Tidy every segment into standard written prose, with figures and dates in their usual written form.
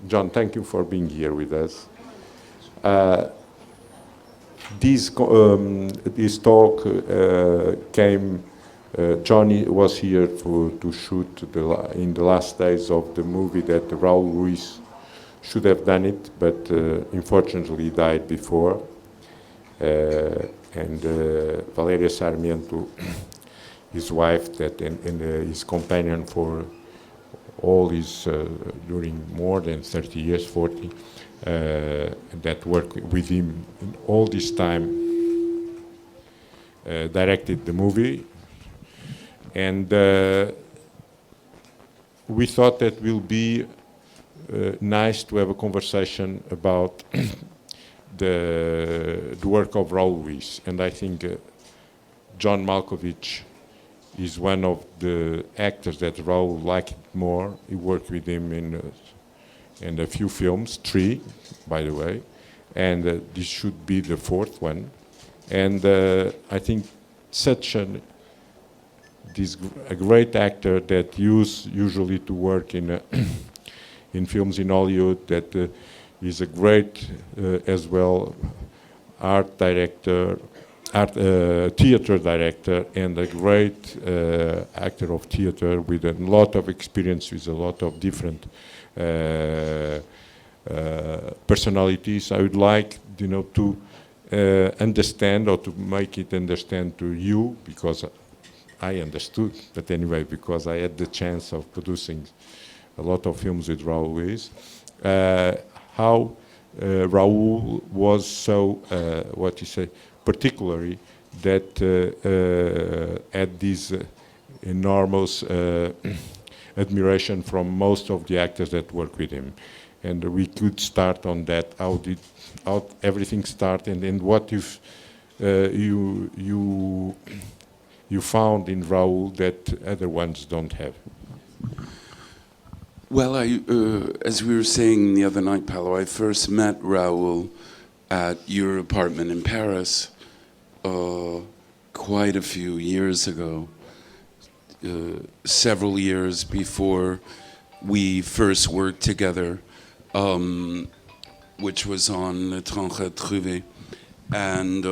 John, thank you for being here with us. This talk came. Johnny was here to shoot in the last days of the movie that Raul Ruiz should have done it, but unfortunately died before. And Valeria Sarmiento, his wife, and his companion for all his during more than 30 years, 40, that worked with him in all this time, directed the movie, and we thought that will be nice to have a conversation about the work of Raul Ruiz, and I think John Malkovich is one of the actors that Raul liked more. He worked with him in a few films, 3, by the way, and this should be the 4th one. And I think a great actor that usually to work in in films in Hollywood, that is a great as well art director, theater director, and a great actor of theater with a lot of experience, with a lot of different personalities. I would like, to understand, or to make it understand to you, because I understood, but anyway, because I had the chance of producing a lot of films with Raul Ruiz, how Raul was so, particularly that had this enormous admiration from most of the actors that work with him. And we could start on that. How everything started, and what you found in Raul that other ones don't have. Well, as we were saying the other night, Paolo, I first met Raul at your apartment in Paris quite a few years ago, several years before we first worked together, which was on L'Étrange Trouvé. And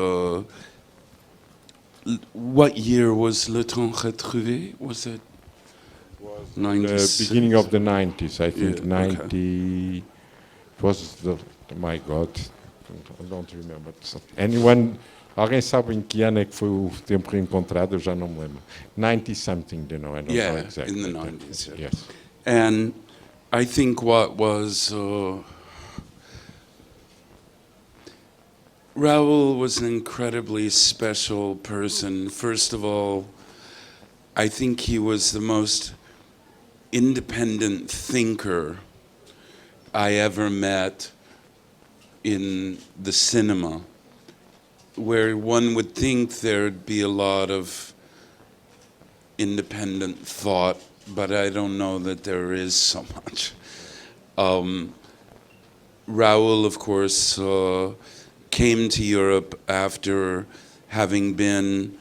what year was L'Étrange Trouvé? Was it? The beginning of the 90s, I think. Yeah, 90. okay. It was my God, I don't remember. Alguém sabe em que ano é que foi o tempo reencontrado? Eu já não me lembro. 90 something, I don't know exactly. In the 90s. Yeah. Yes. And I think what was Raul was an incredibly special person. First of all, I think he was the most independent thinker I ever met in the cinema, where one would think there'd be a lot of independent thought, but I don't know that there is so much. Raul, of course, came to Europe after having been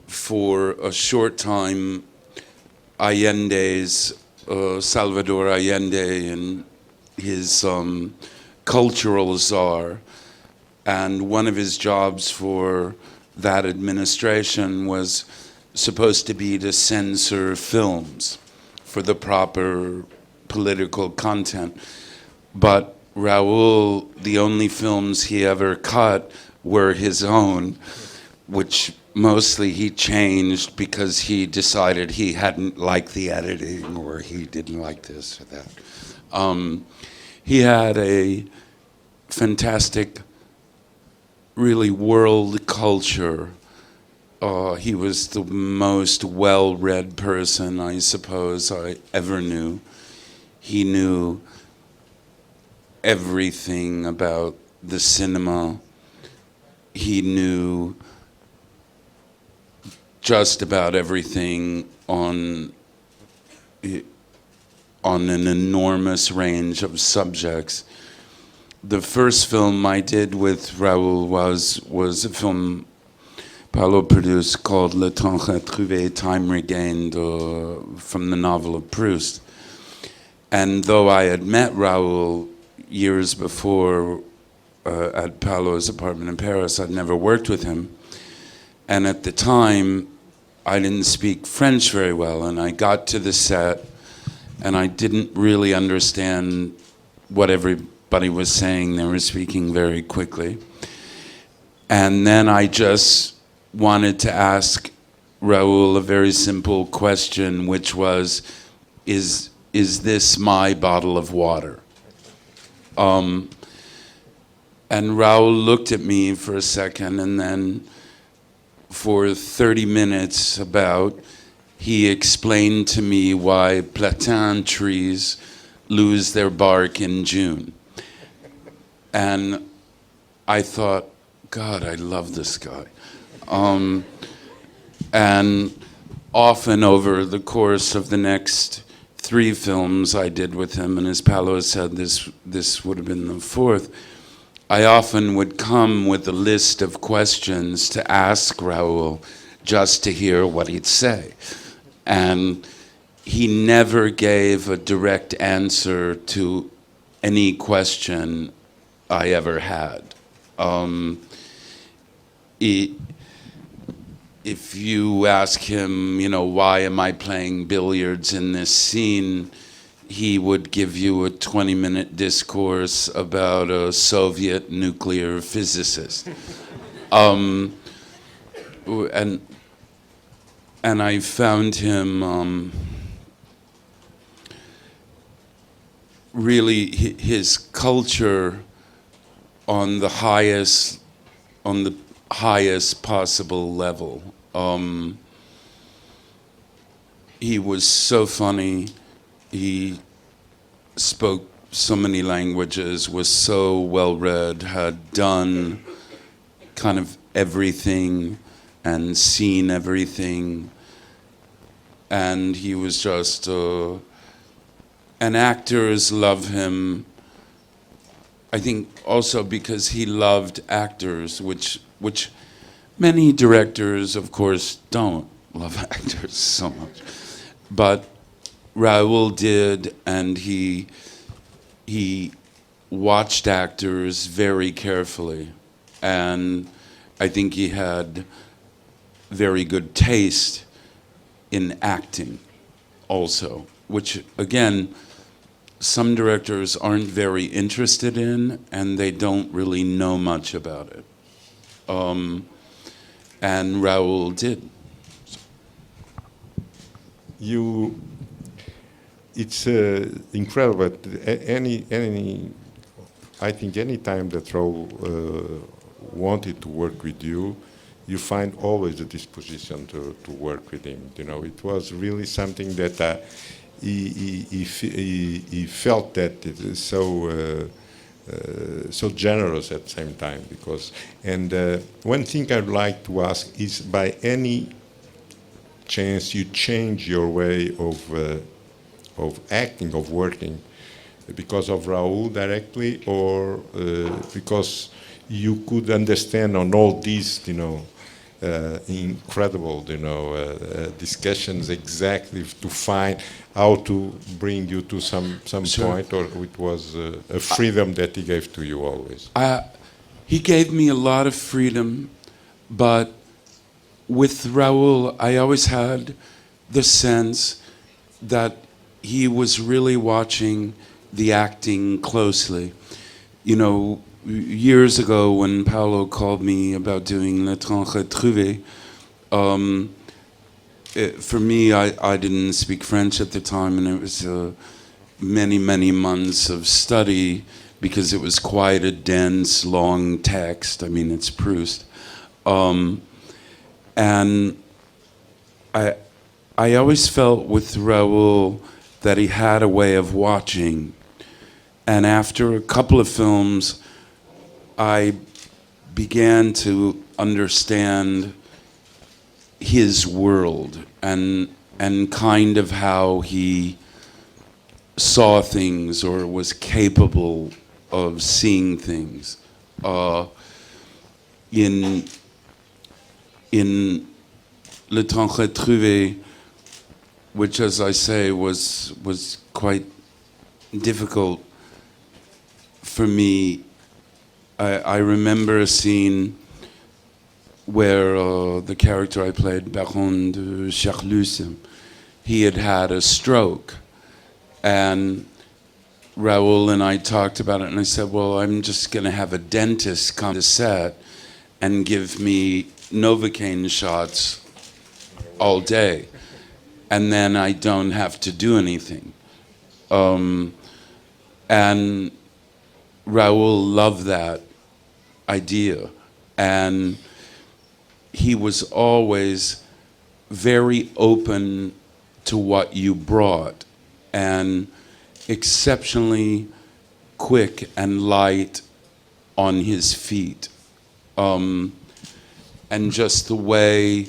for a short time Allende's, Salvador Allende, and his cultural czar. And one of his jobs for that administration was supposed to be to censor films for the proper political content. But Raul, the only films he ever cut were his own, which mostly he changed because he decided he hadn't liked the editing, or he didn't like this or that. He had a fantastic, really world culture. He was the most well-read person, I suppose, I ever knew. He knew everything about the cinema. He knew just about everything on an enormous range of subjects. The first film I did with Raul was a film Paolo produced called Le Temps Retrouvé, Time Regained, from the novel of Proust. And though I had met Raoul years before at Paolo's apartment in Paris, I'd never worked with him. And at the time, I didn't speak French very well, and I got to the set, and I didn't really understand what everybody was saying. They were speaking very quickly. And then I just wanted to ask Raoul a very simple question, which was, is this my bottle of water? And Raoul looked at me for a second, and then for 30 minutes he explained to me why platain trees lose their bark in June. And I thought, God, I love this guy. And often over the course of the next 3 films I did with him, and as Paolo said, this would have been the 4th, I often would come with a list of questions to ask Raoul just to hear what he'd say. And he never gave a direct answer to any question I ever had. If you ask him, why am I playing billiards in this scene, he would give you a 20-minute discourse about a Soviet nuclear physicist. And I found him really his culture on the highest possible level. He was so funny. He spoke so many languages, was so well-read, had done kind of everything and seen everything. And he was just, and actors love him, I think also because he loved actors, which many directors, of course, don't love actors so much. But Raoul did, and he watched actors very carefully. And I think he had very good taste in acting also, which, again, some directors aren't very interested in, and they don't really know much about it. And Raoul did. It's incredible. I think any time that Raoul wanted to work with you, you find always a disposition to work with him. It was really something that he felt that it is so generous at the same time. One thing I'd like to ask is, by any chance you change your way of acting, of working, because of Raoul directly, or because you could understand on all these, incredible, discussions exactly to find how to bring you to some Sure. point, or it was a freedom that he gave to you always? He gave me a lot of freedom, but with Raoul, I always had the sense that he was really watching the acting closely. Years ago when Paolo called me about doing L'étrange trouvé, for me, I didn't speak French at the time, and it was many, many months of study because it was quite a dense, long text. I mean, it's Proust. And I always felt with Raoul that he had a way of watching. And after a couple of films, I began to understand his world and kind of how he saw things or was capable of seeing things. In L'étrange trouvé, which, as I say, was quite difficult for me. I remember a scene where the character I played, Baron de Charlus, he had had a stroke. And Raoul and I talked about it, and I said, well, I'm just going to have a dentist come to set and give me Novocaine shots all day. And then I don't have to do anything. And Raoul loved that idea. And he was always very open to what you brought, and exceptionally quick and light on his feet. And just the way,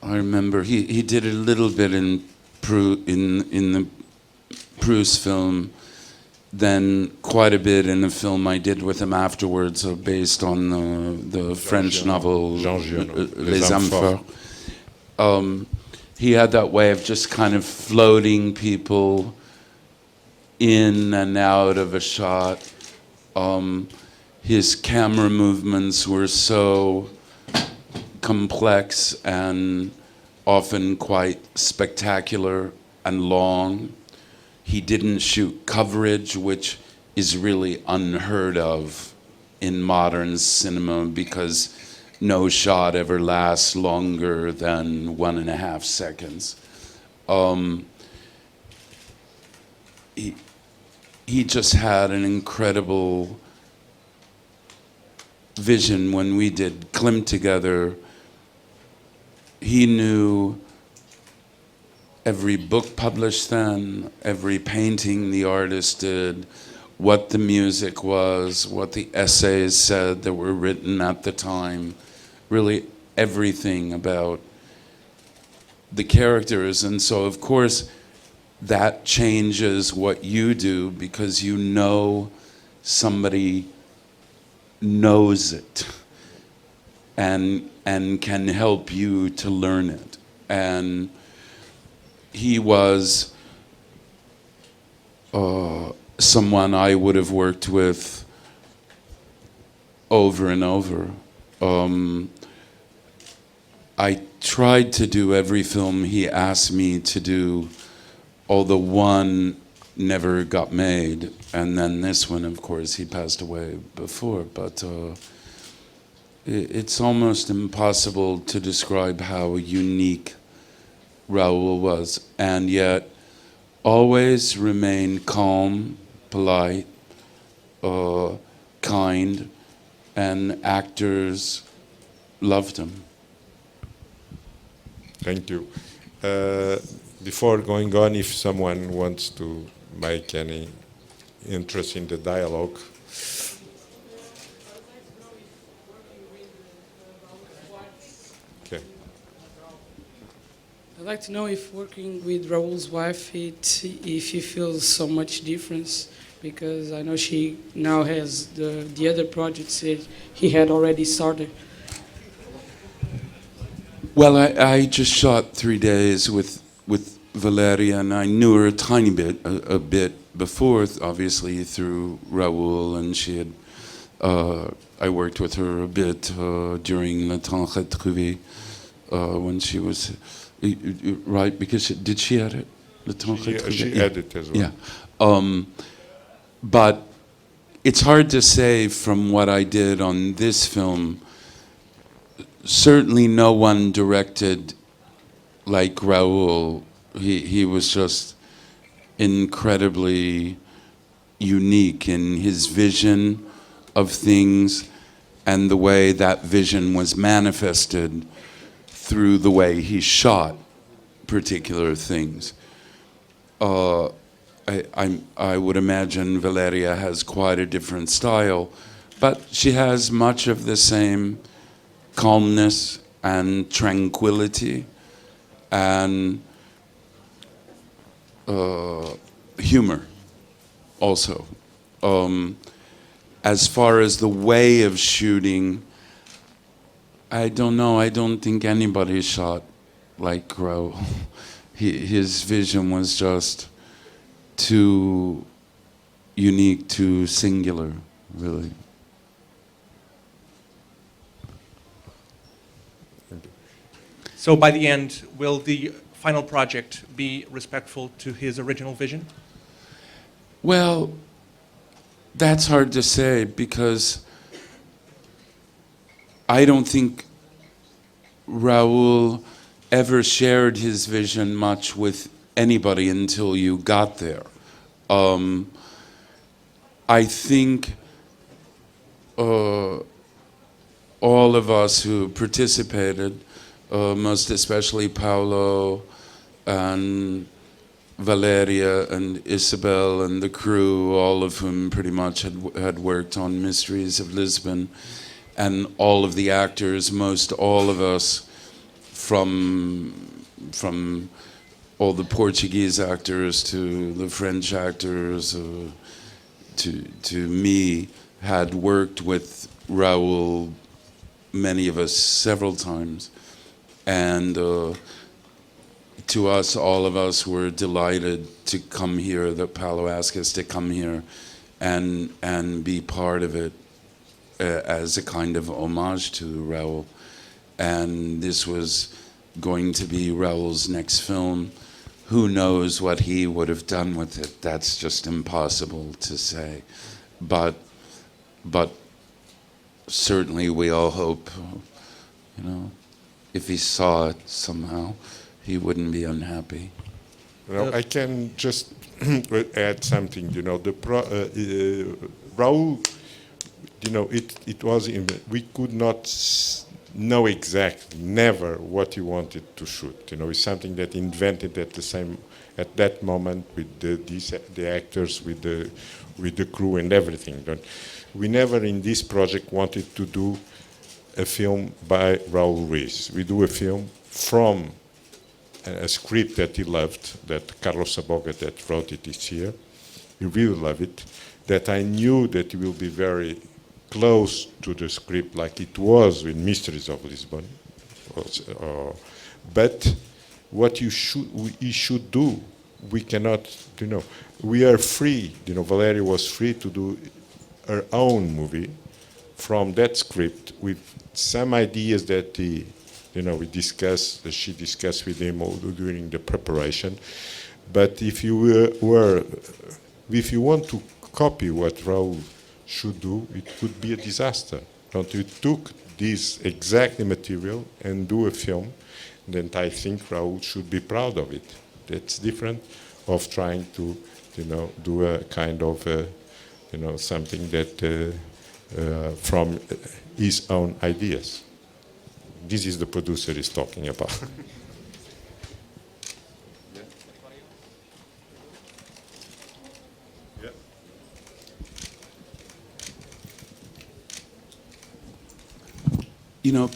I remember he did a little bit in the Proust film, then quite a bit in a film I did with him afterwards, based on the French novel Les Âmes Fortes. He had that way of just kind of floating people in and out of a shot. His camera movements were so complex and often quite spectacular and long. He didn't shoot coverage, which is really unheard of in modern cinema, because no shot ever lasts longer than 1.5 seconds. He just had an incredible vision. When we did Klimt together, he knew every book published then, every painting the artist did, what the music was, what the essays said that were written at the time, really everything about the characters. And so, of course, that changes what you do, because you know somebody knows it and can help you to learn it. And he was someone I would have worked with over and over. I tried to do every film he asked me to do, although one never got made. And then this one, of course, he passed away before. But it's almost impossible to describe how unique Raoul was, and yet always remained calm, polite, kind, and actors loved him. Thank you. Before going on, if someone wants to make any interest in the dialogue. Okay. I'd like to know if working with Raoul's wife, if he feels so much difference, because I know she now has the other projects that he had already started. Well, I just shot 3 days with Valeria, and I knew her a tiny bit, a bit before, obviously through Raoul, and she had. I worked with her a bit during Le Temps Retrouvé when she was right, because did she edit Le Temps Retrouvé? She edited as well. Yeah, but it's hard to say from what I did on this film. Certainly no one directed like Raoul. He was just incredibly unique in his vision of things and the way that vision was manifested through the way he shot particular things. I would imagine Valeria has quite a different style, but she has much of the same calmness and tranquility and humor also. As far as the way of shooting, I don't know. I don't think anybody shot like Raoul. His vision was just too unique, too singular, really. So by the end, will the final project be respectful to his original vision? Well, that's hard to say because I don't think Raoul ever shared his vision much with anybody until you got there. I think all of us who participated, most especially Paolo and Valeria and Isabel and the crew, all of whom pretty much had worked on Mysteries of Lisbon, and all of the actors, most all of us, from all the Portuguese actors to the French actors to me, had worked with Raoul, many of us, several times. And to us, all of us were delighted to come here, that Paolo asked us to come here and be part of it as a kind of homage to Raoul. And this was going to be Raoul's next film. Who knows what he would have done with it? That's just impossible to say. But certainly we all hope, if he saw it somehow, he wouldn't be unhappy. I can just add something. Raoul, it was we could not know exactly, never, what he wanted to shoot. It's something that invented at that moment with the actors, with the crew and everything. But we never in this project wanted to do a film by Raoul Ruiz. We do a film from a script that he loved, that Carlos Saboga that wrote it this year. He really loved it. That I knew that he will be very close to the script like it was with Mysteries of Lisbon. But what he should do, we cannot, we are free. Valeria was free to do her own movie from that script with some ideas that we discussed, she discussed with him during the preparation. But if you want to copy what Raoul should do, it could be a disaster. You took this exact material and do a film, then I think Raoul should be proud of it. That's different of trying to, do a kind of, something that from his own ideas. This is the producer is talking about.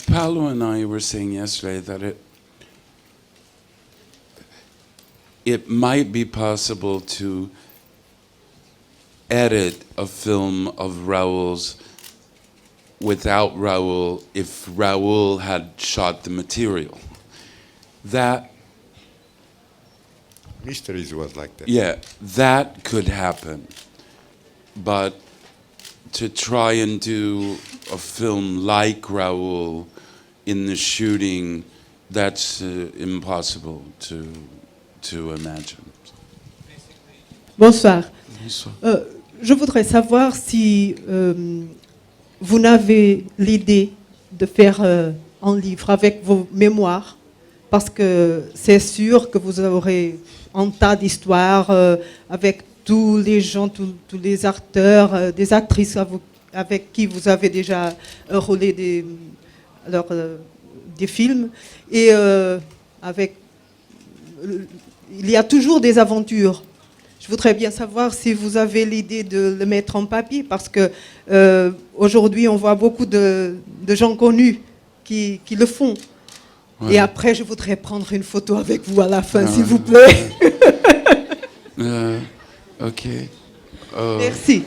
Paolo and I were saying yesterday that it might be possible to edit a film of Raoul's without Raoul if Raoul had shot the material. That Mysteries was like that. Yeah, that could happen. But to try and do a film like Raoul in the shooting, that's impossible to imagine. Bonsoir. Bonsoir. Je voudrais savoir si vous n'avez l'idée de faire un livre avec vos mémoires, parce que c'est sûr que vous aurez un tas d'histoires avec tous les gens, tous les acteurs, des actrices avec qui vous avez déjà roulé des films. Et il y a toujours des aventures. Je voudrais bien savoir si vous avez l'idée de le mettre en papier, parce que aujourd'hui on voit beaucoup de gens connus qui le font. Ouais. Et après je voudrais prendre une photo avec vous à la fin, s'il vous plaît. Ok. Merci.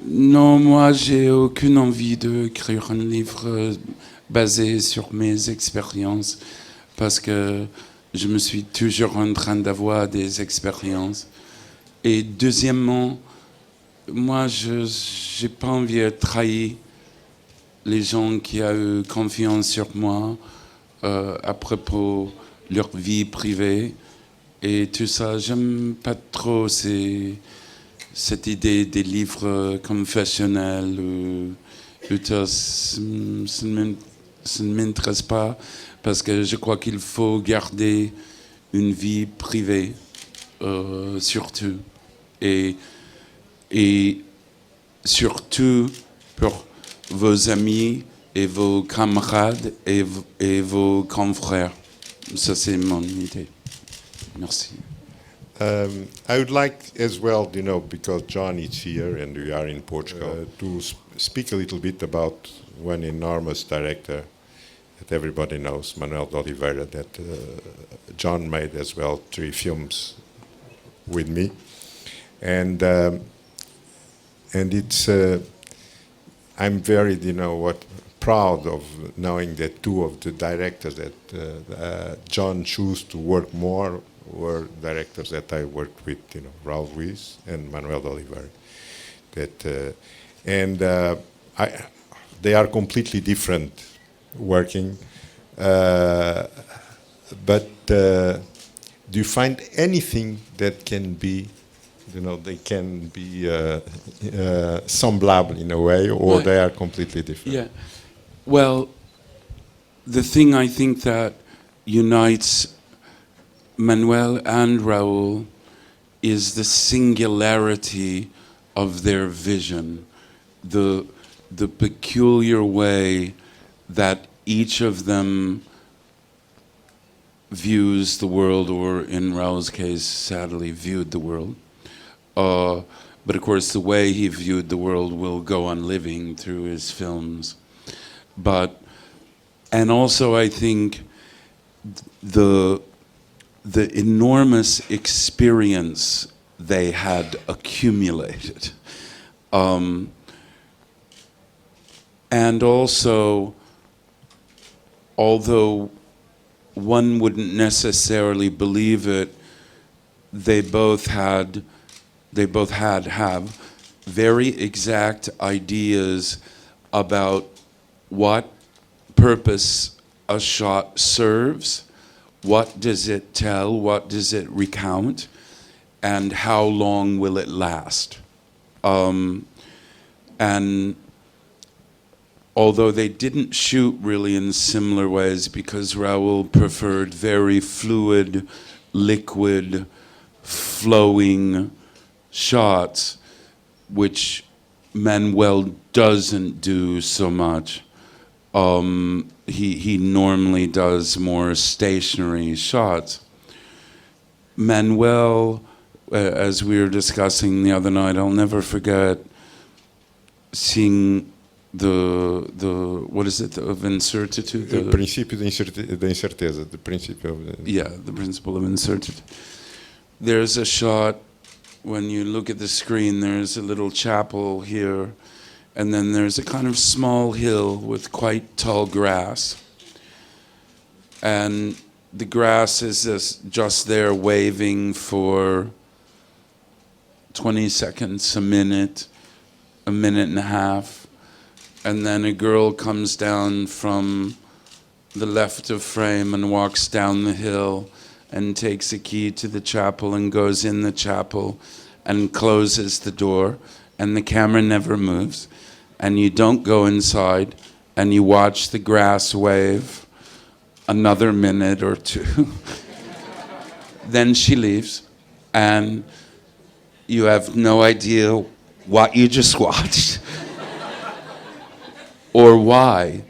Non, moi j'ai aucune envie d'écrire un livre basé sur mes expériences, parce que je me suis toujours en train d'avoir des expériences. Et deuxièmement, moi, je n'ai pas envie de trahir les gens qui ont eu confiance sur moi à propos de leur vie privée. Et tout ça, j'aime pas trop cette idée des livres confessionnels. Ça ne m'intéresse pas parce que je crois qu'il faut garder une vie privée, surtout. Et surtout pour vos amis et vos camarades et vos confrères. Ça, c'est mon idée. Merci. I would like as well, you know, because John is here and we are in Portugal, to speak a little bit about one enormous director that everybody knows, Manuel de Oliveira, that John made as well 3 films with me. And it's, I'm very, you know, proud of knowing that 2 of the directors that John chose to work more were directors that I worked with, you know, Raul Ruiz and Manuel de Oliveira. They are completely different working, but do you find anything that can be, you know, they can be semblable in a way, or Well, they are completely different? Yeah. Well, the thing I think that unites Manuel and Raul is the singularity of their vision, the peculiar way that each of them views the world, or in Raul's case, sadly, viewed the world. But of course, the way he viewed the world will go on living through his films. And also I think the enormous experience they had accumulated. And also, although one wouldn't necessarily believe it, they both have very exact ideas about what purpose a shot serves, what does it tell, what does it recount, and how long will it last. And although they didn't shoot really in similar ways, because Raul preferred very fluid, liquid, flowing shots, which Manuel doesn't do so much. He normally does more stationary shots. Manuel, as we were discussing the other night, I'll never forget seeing the what is it, of incertitude? The princípio da incerteza, the principle of Yeah, the principle of incertitude. There's a shot, when you look at the screen, there's a little chapel here, and then there's a kind of small hill with quite tall grass. And the grass is just there waving for 20 seconds, a minute and a half. And then a girl comes down from the left of frame and walks down the hill and takes a key to the chapel and goes in the chapel and closes the door, and the camera never moves. And you don't go inside, and you watch the grass wave another minute or 2. Then she leaves, and you have no idea what you just watched or why.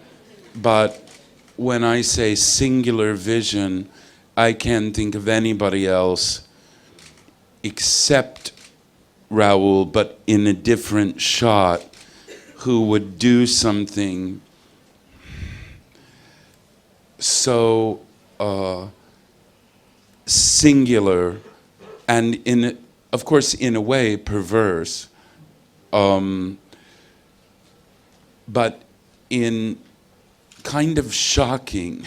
But when I say singular vision, I can't think of anybody else except Raul, but in a different shot, who would do something so singular and, of course, in a way perverse, but in kind of shocking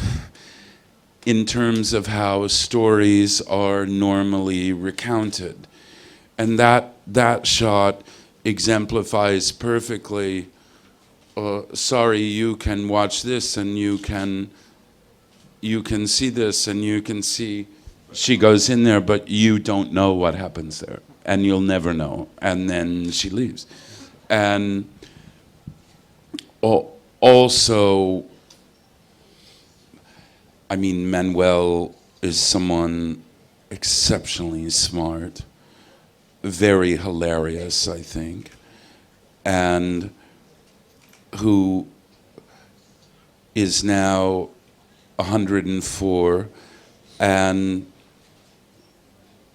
in terms of how stories are normally recounted. And that shot exemplifies perfectly, sorry, you can watch this and you can see this and you can see she goes in there, but you don't know what happens there, and you'll never know. And then she leaves. And also, I mean, Manuel is someone exceptionally smart, very hilarious, I think, and who is now 104, and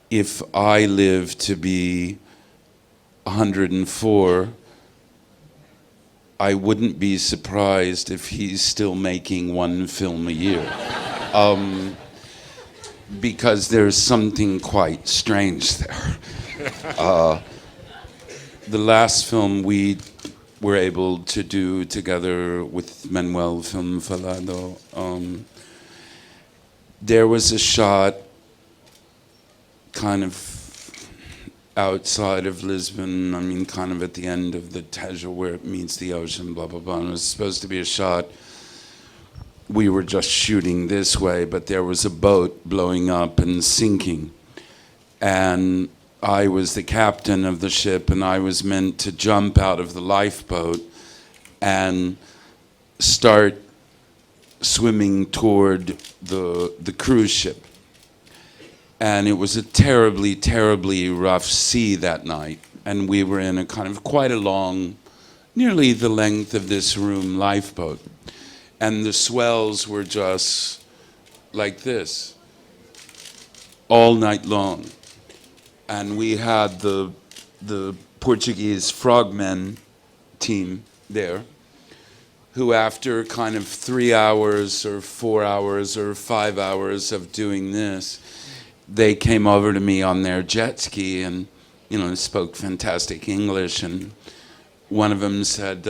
if I live to be 104, I wouldn't be surprised if he's still making one film a year. Because there's something quite strange there. The last film we were able to do together with Manuel Film Falado, there was a shot kind of outside of Lisbon, I mean kind of at the end of the Tejo where it meets the ocean, blah, blah, blah. And it was supposed to be a shot. We were just shooting this way, but there was a boat blowing up and sinking. And I was the captain of the ship, and I was meant to jump out of the lifeboat and start swimming toward the cruise ship. And it was a terribly, terribly rough sea that night. And we were in a kind of quite a long, nearly the length of this room, lifeboat. And the swells were just like this, all night long. And we had the Portuguese frogmen team there, who after kind of 3 hours or 4 hours or 5 hours of doing this, they came over to me on their jet ski and, you know, spoke fantastic English. And one of them said,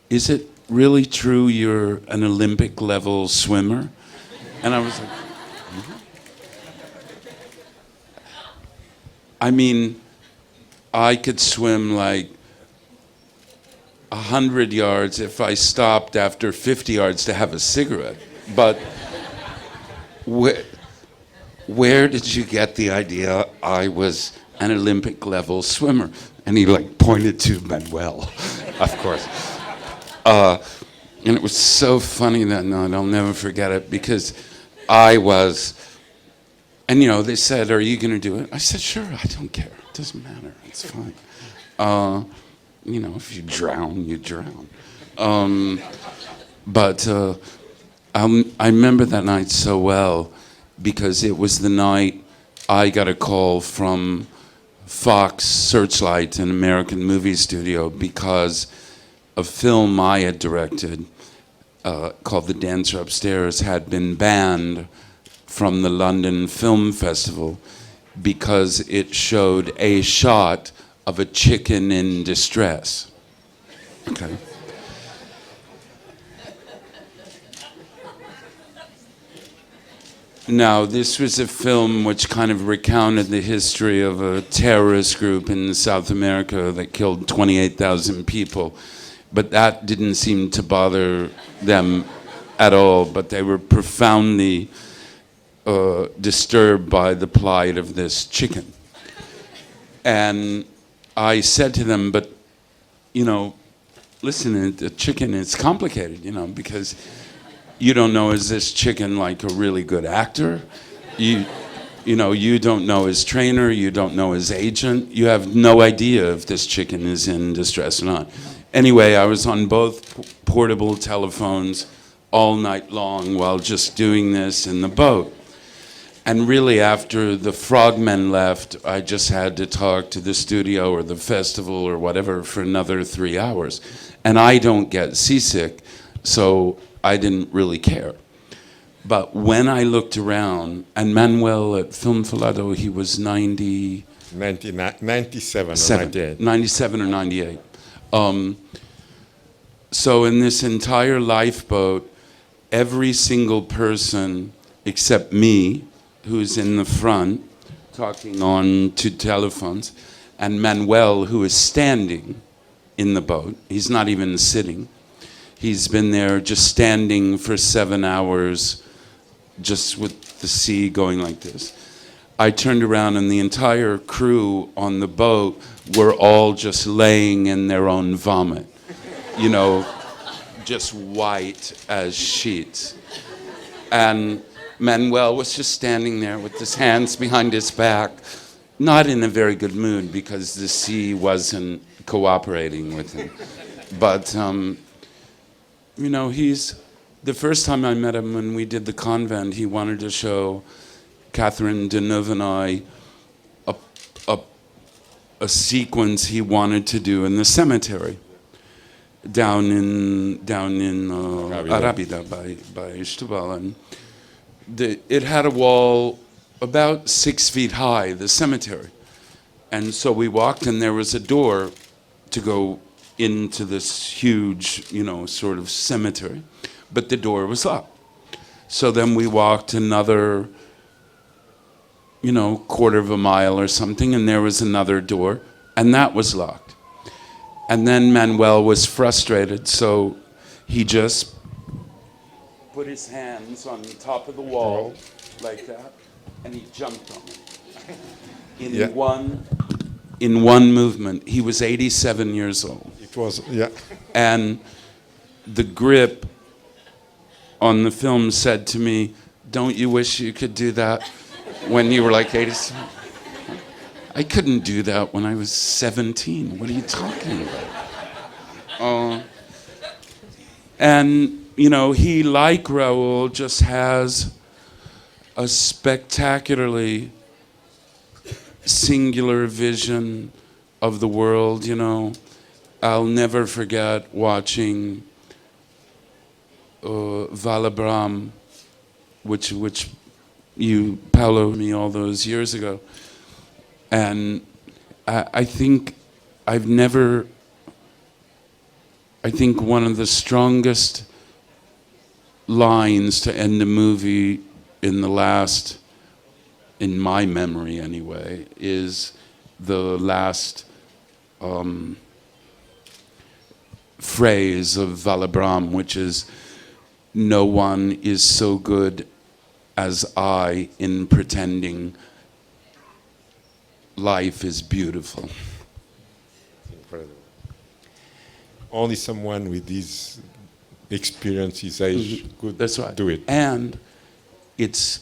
is it really true you're an Olympic level swimmer? And I was like, I mean, I could swim like 100 yards if I stopped after 50 yards to have a cigarette. But where did you get the idea I was an Olympic level swimmer? And he like pointed to Manuel, of course. And it was so funny that night, I'll never forget it, because I was, and you know, they said, are you gonna do it? I said, sure, I don't care, it doesn't matter, it's fine. You know, if you drown, you drown. But I remember that night so well, because it was the night I got a call from Fox Searchlight, an American movie studio, because a film I had directed called The Dancer Upstairs had been banned from the London Film Festival because it showed a shot of a chicken in distress. Okay. Now, this was a film which kind of recounted the history of a terrorist group in South America that killed 28,000 people. But that didn't seem to bother them at all, but they were profoundly disturbed by the plight of this chicken. And I said to them, but, you know, listen, the chicken is complicated, you know, because you don't know, is this chicken like a really good actor? You know, you don't know his trainer, you don't know his agent, you have no idea if this chicken is in distress or not. Anyway, I was on both portable telephones all night long while just doing this in the boat. And really, after the frogmen left, I just had to talk to the studio or the festival or whatever for another 3 hours. And I don't get seasick, so I didn't really care. But when I looked around, and Manuel at Film Falado, he was 97 or 98. 97 or 98. So in this entire lifeboat, every single person except me, who's in the front talking on two telephones, and Manuel, who is standing in the boat. He's not even sitting. He's been there just standing for 7 hours, just with the sea going like this. I turned around and the entire crew on the boat were all just laying in their own vomit, you know, just white as sheets. And Manuel was just standing there with his hands behind his back, not in a very good mood because the sea wasn't cooperating with him. But, you know, the first time I met him when we did the convent, he wanted to show Catherine Deneuve and I a sequence he wanted to do in the cemetery down in Arabida by Istubal. And it had a wall about 6 feet high, the cemetery. And so we walked and there was a door to go into this huge, you know, sort of cemetery, but the door was locked. So then we walked another, you know, quarter of a mile or something, and there was another door, and that was locked. And then Manuel was frustrated, so he just put his hands on the top of the wall like that, and he jumped on it. In one movement. He was 87 years old. It was, yeah. And the grip on the film said to me, "Don't you wish you could do that when you were like 87?" I couldn't do that when I was 17. What are you talking about? And, you know, he, like Raoul, just has a spectacularly singular vision of the world, you know. I'll never forget watching Valabram, which you, Paolo, me all those years ago. And I think one of the strongest lines to end a movie in my memory anyway, is the last phrase of Valabram, which is, "No one is so good as I in pretending life is beautiful." Incredible. Only someone with this experience, his age, could That's right. do it. And it's,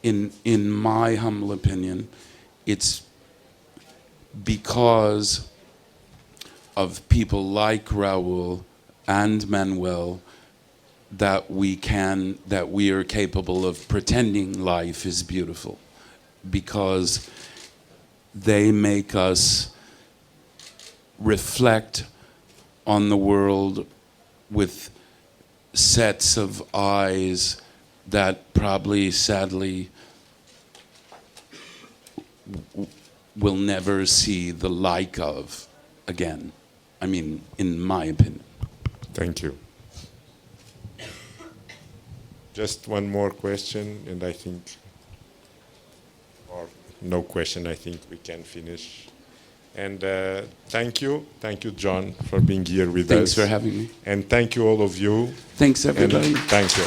in my humble opinion, it's because of people like Raoul and Manuel that we are capable of pretending life is beautiful, because they make us reflect on the world with sets of eyes that probably, sadly, will never see the like of again. I mean, in my opinion. Thank you. Just one more question, and I think, or no question, I think we can finish. And thank you, John, for being here with us. Thanks for having me. And thank you, all of you. Thanks, everybody. And thank you.